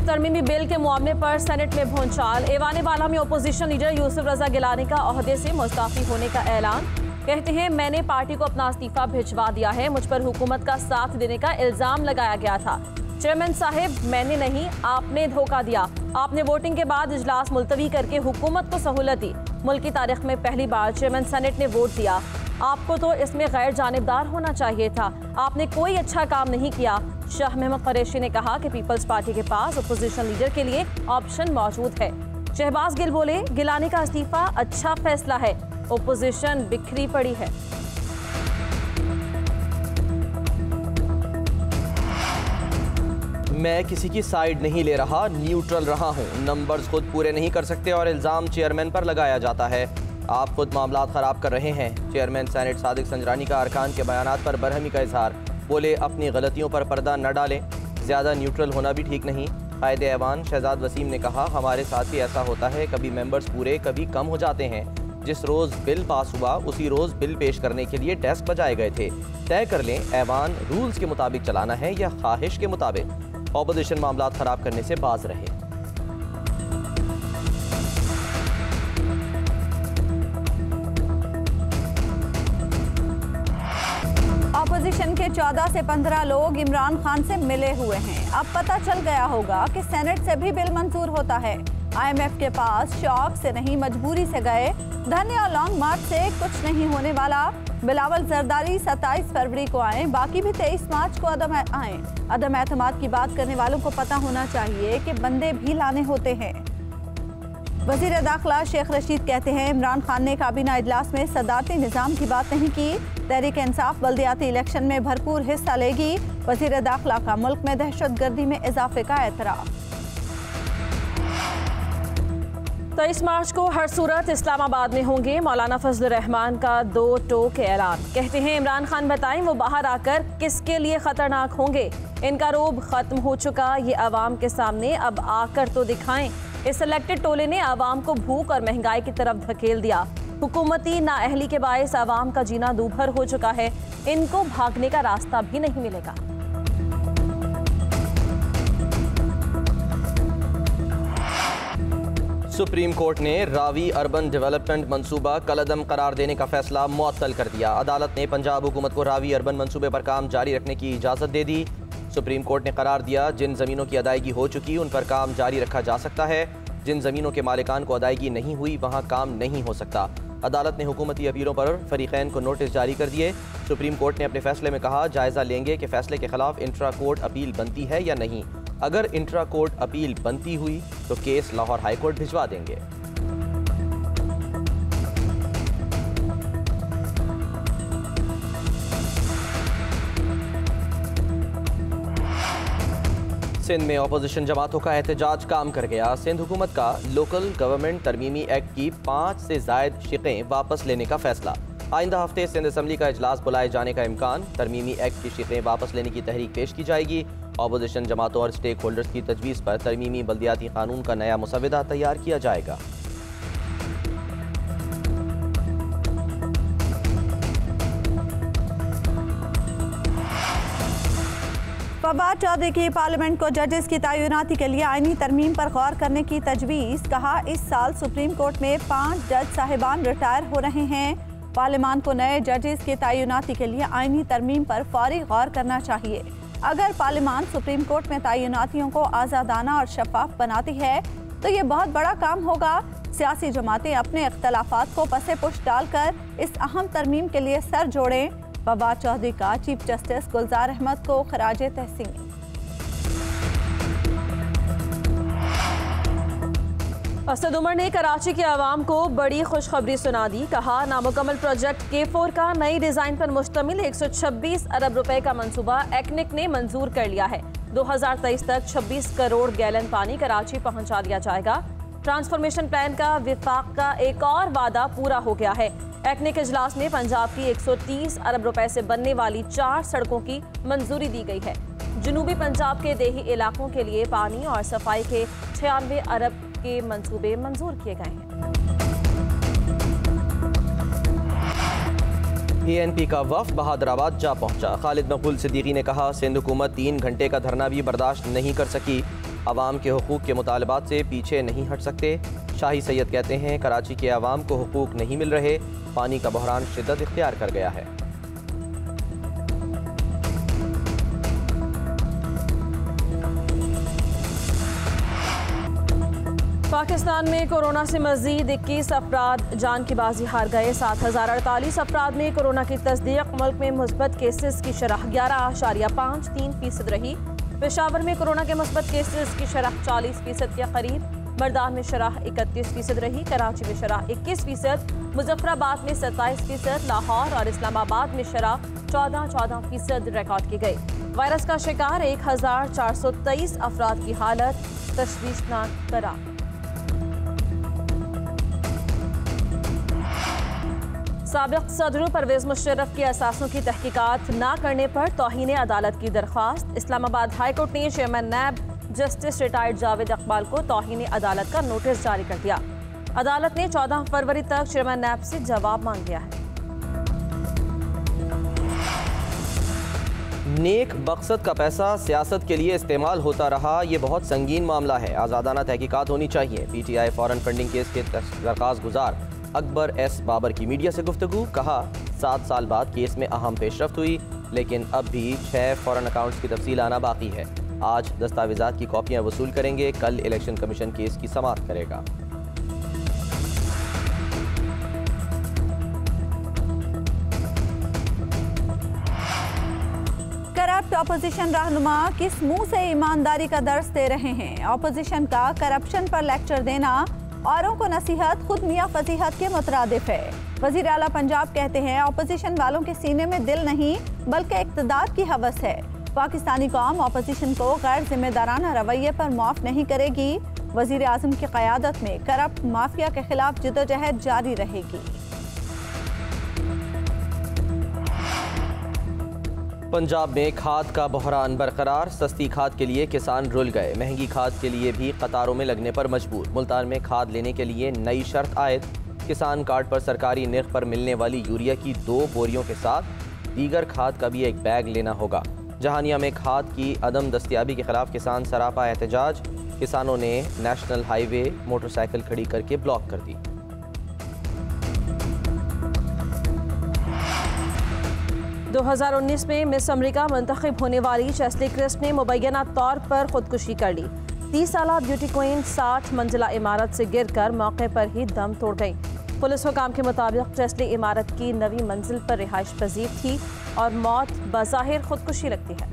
IMF तरमीमी bill के मामले पर सेनेट में भूचाल। एवान बाला में अपोजिशन लीडर यूसुफ रजा गिलानी का ओहदे से मुस्ताफी होने का ऐलान। कहते हैं मैंने पार्टी को अपना इस्तीफा भिजवा दिया है, मुझ पर हुकूमत का साथ देने का इल्जाम लगाया गया था। चेयरमैन साहिब, मैंने नहीं, आपने धोखा दिया। आपने वोटिंग के बाद इजलास मुलतवी करके हुकूमत को सहूलत दी। मुल्क की तारीख में पहली बार चेयरमैन सेनेट ने वोट दिया। आपको तो इसमें गैर जानिबदार होना चाहिए था। आपने कोई अच्छा काम नहीं किया। शाह महमूद कुरैशी ने कहा कि पीपल्स पार्टी के पास अपोजिशन लीडर के लिए ऑप्शन मौजूद है। शहबाज गिल बोले, गिलानी का इस्तीफा अच्छा फैसला है, अपोजिशन बिखरी पड़ी है। मैं किसी की साइड नहीं ले रहा, न्यूट्रल रहा हूं। नंबर्स खुद पूरे नहीं कर सकते और इल्ज़ाम चेयरमैन पर लगाया जाता है। आप खुद मामला ख़राब कर रहे हैं। चेयरमैन सेनेट सादिक संजरानी का अरकान के बयानात पर बरहमी का इजहार। बोले, अपनी गलतियों पर पर्दा न डालें, ज़्यादा न्यूट्रल होना भी ठीक नहीं। कायदे ऐवान शहजाद वसीम ने कहा, हमारे साथ भी ऐसा होता है, कभी मेंबर्स पूरे कभी कम हो जाते हैं। जिस रोज़ बिल पास हुआ उसी रोज़ बिल पेश करने के लिए डेस्क बजाए गए थे। तय कर लें ऐवान रूल्स के मुताबिक चलाना है या ख्वाहिश के मुताबिक। ऑपोजिशन मामला खराब करने से बाज रहे। ऑपोजिशन के 14 से 15 लोग इमरान खान से मिले हुए हैं। अब पता चल गया होगा कि सेनेट से भी बिल मंजूर होता है। आईएमएफ के पास शौक से नहीं मजबूरी से गए। धरने और लॉन्ग मार्च से कुछ नहीं होने वाला। बिलावल जरदारी 27 फरवरी को आए, बाकी भी 23 मार्च को आए। अदम एतमाद की बात करने वालों को पता होना चाहिए कि बंदे भी लाने होते हैं। वजीर दाखिला शेख रशीद कहते हैं, इमरान खान ने काबीना इजलास में सदारती निज़ाम की बात नहीं की। तहरीक इंसाफ बल्दियाती इलेक्शन में भरपूर हिस्सा लेगी। वजीर दाखिला का मुल्क में दहशतगर्दी में इजाफे का एतराफ़। 23 मार्च को हर सूरत इस्लामाबाद में होंगे। मौलाना फजल रहमान का 2 टोक ऐलान। कहते हैं, इमरान खान बताएं वो बाहर आकर किसके लिए खतरनाक होंगे। इनका रोब खत्म हो चुका, ये आवाम के सामने अब आकर तो दिखाएं। इस सिलेक्टेड टोले ने आवाम को भूख और महंगाई की तरफ धकेल दिया। हुकूमती नाअहली के बायस आवाम का जीना दूभर हो चुका है। इनको भागने का रास्ता भी नहीं मिलेगा। सुप्रीम कोर्ट ने रावी अर्बन डेवलपमेंट मंसूबा कलअदम करार देने का फैसला मुअत्तल कर दिया। अदालत ने पंजाब हुकूमत को रावी अर्बन मंसूबे पर काम जारी रखने की इजाज़त दे दी। सुप्रीम कोर्ट ने करार दिया, जिन ज़मीनों की अदायगी हो चुकी उन पर काम जारी रखा जा सकता है। जिन ज़मीनों के मालिकान को अदायगी नहीं हुई वहाँ काम नहीं हो सकता। अदालत ने हुकूमती अपीलों पर फरीक़ैन को नोटिस जारी कर दिए। सुप्रीम कोर्ट ने अपने फैसले में कहा, जायज़ा लेंगे कि फैसले के खिलाफ इंट्रा कोर्ट अपील बनती है या नहीं। अगर इंट्रा कोर्ट अपील बनती हुई तो केस लाहौर हाई कोर्ट भिजवा देंगे। सिंध में अपोजिशन जमातों का एहतजाज काम कर गया। सिंध हुकूमत का लोकल गवर्नमेंट तरमीमी एक्ट की 5 से ज़ायद शिक़ें वापस लेने का फैसला। आइंदा हफ्ते सिंध असम्बली का इजलास बुलाए जाने का इम्कान। तरमीमी एक्ट की शिक़ें वापस लेने की तहरीक पेश की जाएगी। अपोजिशन जमातों और स्टेक होल्डर्स की तजवीज़ पर तरमीमी बल्दियाती कानून का नया मुसविदा तैयार किया जाएगा। फवाद चौधरी की पार्लियामेंट को जजेस की तैनाती के लिए आईनी तरमीम पर गौर करने की तजवीज़। कहा, इस साल सुप्रीम कोर्ट में 5 जज साहिबान रिटायर हो रहे हैं। पार्लियामान को नए जजेस की तैनाती के लिए आईनी तरमीम पर फौरी गौर करना चाहिए। अगर पार्लियामान सुप्रीम कोर्ट में तैनातियों को आज़ादाना और शफाफ बनाती है तो ये बहुत बड़ा काम होगा। सियासी जमातें अपने इख्तलाफात को पसे पुश डालकर इस अहम तरमीम के लिए सर जोड़ें। फवाद चौधरी का चीफ जस्टिस गुलजार अहमद को खराज तहसीन। असद उमर ने कराची के आवाम को बड़ी खुशखबरी सुना दी। कहा, नामुकम्मल प्रोजेक्ट K4 का नई डिज़ाइन पर मुश्तमिल 126 अरब रुपए का मंसूबा एक्निक ने मंजूर कर लिया है। 2023 तक 26 करोड़ गैलन पानी कराची पहुंचा दिया जाएगा। ट्रांसफॉर्मेशन प्लान का विफाक का एक और वादा पूरा हो गया है। एक्निक इजलास में पंजाब की 130 अरब रुपए से बनने वाली 4 सड़कों की मंजूरी दी गई है। जनूबी पंजाब के देही इलाकों के लिए पानी और सफाई के 96 अरब के मंसूबे मंजूर किए गए हैं। PNP का वफ़द बहादुराबाद जा पहुंचा। खालिद मकबूल सिद्दीकी ने कहा, सिंध हुकूमत 3 घंटे का धरना भी बर्दाश्त नहीं कर सकी। अवाम के हुकूक के मुतालबात से पीछे नहीं हट सकते। शाही सैयद कहते हैं कराची के अवाम को हुकूक नहीं मिल रहे, पानी का बहरान शिद्दत इख्तियार कर गया है। पाकिस्तान में कोरोना से मजीद 21 अफराद जान की बाजी हार गए। 7048 अफराद में कोरोना की तस्दीक। मुल्क में मुस्बत केसेस की शरह 11.53% रही। पेशावर में कोरोना के मुस्बत केसेस की शरह 40% के करीब। मर्दान में शरह 31% रही। कराची में शरह 21%, मुजफ्फराबाद में 27%, लाहौर और इस्लामाबाद में शरह 14% रिकॉर्ड की गई। वायरस का शिकार 1423 अफराद की हालत तशवीशनाक करार। साबिक सदर परवेज मुशर्रफ के असासों की तहकीकात न करने पर तौहीन अदालत की दरख्वास्त। इस्लामाबाद हाई कोर्ट ने chairman NAB justice retired Javed Iqbal को तौहीन अदालत का नोटिस जारी कर दिया। अदालत ने 14 फरवरी तक चेयरमैन नैब से जवाब मांग लिया है। नेक मकसद का पैसा सियासत के लिए इस्तेमाल होता रहा, ये बहुत संगीन मामला है। आज़ादाना तहकीकात होनी चाहिए। PTI फॉरेन फंडिंग केस के दरख्वास्त गुजार अकबर एस बाबर की मीडिया से गुफ्तगू। कहा 7 साल बाद केस में अहम पेशरफ्त हुई, लेकिन अब भी 6 फॉरेन अकाउंट्स की तफसील आना बाकी है। आज दस्तावेजात की कॉपियां वसूल करेंगे, कल इलेक्शन कमीशन केस की समाअत करेगा। करप्ट अपोजिशन रहनुमा किस मुंह से ईमानदारी का दर्स दे रहे हैं। अपोजिशन का करप्शन पर लेक्चर देना औरों को नसीहत खुद मियां फजीहत के मुतरादिफ है। वजीर आला पंजाब कहते हैं अपोजिशन वालों के सीने में दिल नहीं बल्कि इक़्तिदार की हवस है। पाकिस्तानी कौम अपोजिशन को गैर जिम्मेदाराना रवैये पर माफ़ नहीं करेगी। वजीर आज़म की क़यादत में करप्ट माफिया के खिलाफ जिद्दोजहद जारी रहेगी। पंजाब में खाद का बहरान बरकरार। सस्ती खाद के लिए किसान रुल गए, महंगी खाद के लिए भी कतारों में लगने पर मजबूर। मुल्तान में खाद लेने के लिए नई शर्त आयद। किसान कार्ड पर सरकारी निर्ख पर मिलने वाली यूरिया की 2 बोरियों के साथ दीगर खाद का भी एक बैग लेना होगा। जहानिया में खाद की अदम दस्तियाबी के खिलाफ किसान सरापा एहतजाज। किसानों ने नेशनल हाईवे मोटरसाइकिल खड़ी करके ब्लॉक कर दी। दो 2019 में मिस अमेरिका मुंतखब होने वाली चेस्ली क्रिस्ट ने मुबैना तौर पर खुदकुशी कर ली। 30 साला ब्यूटी क्वीन 60 मंजिला इमारत से गिरकर मौके पर ही दम तोड़ गई। पुलिस हुकाम के मुताबिक चेस्ली इमारत की 9वीं मंजिल पर रिहाइश पजीर थी और मौत बज़ाहिर खुदकुशी लगती है।